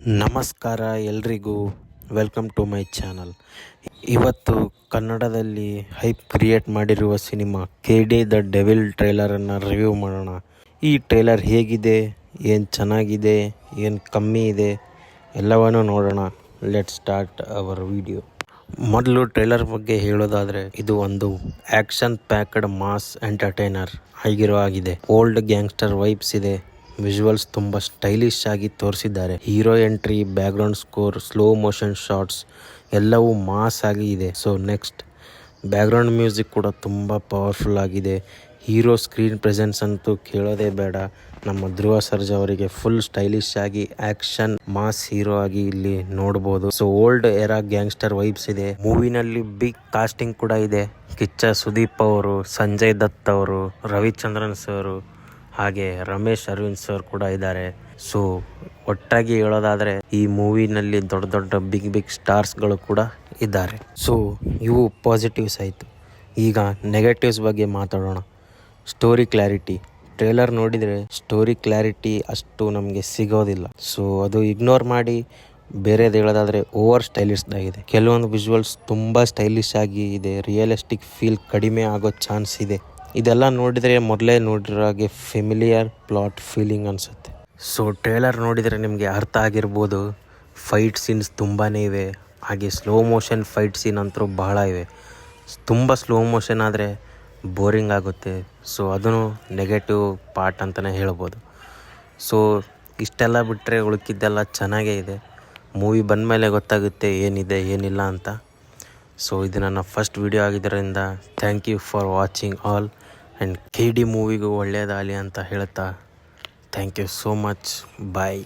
ನಮಸ್ಕಾರ ಎಲ್ರಿಗೂ, welcome to my channel. ಇವತ್ತು ಕನ್ನಡದಲ್ಲಿ ಹೈಪ್ ಕ್ರಿಯೇಟ್ ಮಾಡಿರುವ ಸಿನಿಮಾ KD ದ ಡೆವಿಲ್ ಟ್ರೇಲರನ್ನು ರಿವ್ಯೂ ಮಾಡೋಣ. ಈ ಟ್ರೇಲರ್ ಹೇಗಿದೆ, ಏನು ಚೆನ್ನಾಗಿದೆ, ಏನು ಕಮ್ಮಿ ಇದೆ, ಎಲ್ಲವನ್ನೂ ನೋಡೋಣ. Let's start hour video. ಮೊದಲು ಟ್ರೇಲರ್ ಬಗ್ಗೆ ಹೇಳೋದಾದರೆ, ಇದು ಒಂದು ಆ್ಯಕ್ಷನ್ ಪ್ಯಾಕ್ಡ್ ಮಾಸ್ ಎಂಟರ್ಟೈನರ್ ಆಗಿರೋ ಆಗಿದೆ. ಓಲ್ಡ್ ಗ್ಯಾಂಗ್ಸ್ಟರ್ ವೈಬ್ಸ್ ಇದೆ. ವಿಜುವಲ್ಸ್ ತುಂಬ ಸ್ಟೈಲಿಶ್ ಆಗಿ ತೋರಿಸಿದ್ದಾರೆ. Hero entry, background score, slow motion shots ಎಲ್ಲವೂ ಮಾಸ್ ಆಗಿ ಇದೆ. ಸೊ ನೆಕ್ಸ್ಟ್, ಬ್ಯಾಕ್ಗ್ರೌಂಡ್ ಮ್ಯೂಸಿಕ್ ಕೂಡ ತುಂಬ ಪವರ್ಫುಲ್ ಆಗಿದೆ. ಹೀರೋ ಸ್ಕ್ರೀನ್ ಪ್ರೆಸೆನ್ಸ್ ಅಂತೂ ಕೇಳೋದೇ ಬೇಡ. ನಮ್ಮ ಧ್ರುವ ಸರ್ಜಾ ಅವರಿಗೆ ಫುಲ್ ಸ್ಟೈಲಿಶ್ ಆಗಿ ಆಕ್ಷನ್ ಮಾಸ್ ಹೀರೋ ಆಗಿ ಇಲ್ಲಿ ನೋಡ್ಬೋದು. So old era gangster vibes ಇದೆ. ಮೂವಿನಲ್ಲಿ ಬಿಗ್ ಕಾಸ್ಟಿಂಗ್ ಕೂಡ ಇದೆ. ಕಿಚ್ಚ ಸುದೀಪ್ ಅವರು, ಸಂಜಯ್ ದತ್ ಅವರು, ರವಿಚಂದ್ರನ್ ಸರ್, ಹಾಗೆ ರಮೇಶ್ ಅರವಿಂದ್ ಸರ್ ಕೂಡ ಇದ್ದಾರೆ. ಸೊ ಒಟ್ಟಾಗಿ ಹೇಳೋದಾದರೆ ಈ ಮೂವಿನಲ್ಲಿ ದೊಡ್ಡ ದೊಡ್ಡ ಬಿಗ್ ಸ್ಟಾರ್ಸ್ಗಳು ಕೂಡ ಇದ್ದಾರೆ. ಸೊ ಇವು ಪಾಸಿಟಿವ್ಸ್ ಆಯಿತು. ಈಗ ನೆಗೆಟಿವ್ಸ್ ಬಗ್ಗೆ ಮಾತಾಡೋಣ. Story clarity. ಟ್ರೇಲರ್ ನೋಡಿದರೆ ಸ್ಟೋರಿ ಕ್ಲಾರಿಟಿ ಅಷ್ಟು ನಮಗೆ ಸಿಗೋದಿಲ್ಲ. ಸೊ ಅದು ಇಗ್ನೋರ್ ಮಾಡಿ ಬೇರೆದು ಹೇಳೋದಾದರೆ ಓವರ್ ಸ್ಟೈಲಿಶ್ ಆಗಿದೆ. ಕೆಲವೊಂದು ವಿಜುವಲ್ಸ್ ತುಂಬ ಸ್ಟೈಲಿಶ್ ಆಗಿ ಇದೆ. ರಿಯಲಿಸ್ಟಿಕ್ ಫೀಲ್ ಕಡಿಮೆ ಆಗೋ ಚಾನ್ಸ್ ಇದೆ. ಇದೆಲ್ಲ ನೋಡಿದರೆ ಮೊದಲೇ ನೋಡಿರೋ ಹಾಗೆ ಫೆಮಿಲಿಯರ್ ಪ್ಲಾಟ್ ಫೀಲಿಂಗ್ ಅನಿಸುತ್ತೆ. ಸೊ ಟ್ರೇಲರ್ ನೋಡಿದರೆ ನಿಮಗೆ ಅರ್ಥ ಆಗಿರ್ಬೋದು. ಫೈಟ್ ಸೀನ್ಸ್ ತುಂಬಾ ಇವೆ. ಹಾಗೆ ಸ್ಲೋ ಮೋಷನ್ ಫೈಟ್ ಸೀನ್ ಅಂತೂ ಬಹಳ ಇವೆ. ತುಂಬ ಸ್ಲೋ ಮೋಷನ್ ಆದರೆ ಬೋರಿಂಗ್ ಆಗುತ್ತೆ. ಸೊ ಅದೂ ನೆಗೆಟಿವ್ ಪಾರ್ಟ್ ಅಂತಲೇ ಹೇಳ್ಬೋದು. ಸೊ ಇಷ್ಟೆಲ್ಲ ಬಿಟ್ಟರೆ ಉಳ್ಕಿದ್ದೆಲ್ಲ ಚೆನ್ನಾಗೇ ಇದೆ. ಮೂವಿ ಬಂದಮೇಲೆ ಗೊತ್ತಾಗುತ್ತೆ ಏನಿದೆ ಏನಿಲ್ಲ ಅಂತ. ಸೊ ಇದು ನನ್ನ ಫಸ್ಟ್ ವಿಡಿಯೋ ಆಗಿದ್ದರಿಂದ thank you for watching all. And KD ಮೂವಿಗೂ ಒಳ್ಳೆಯದಾಗಲಿ ಅಂತ ಹೇಳ್ತಾ thank you so much. Bye.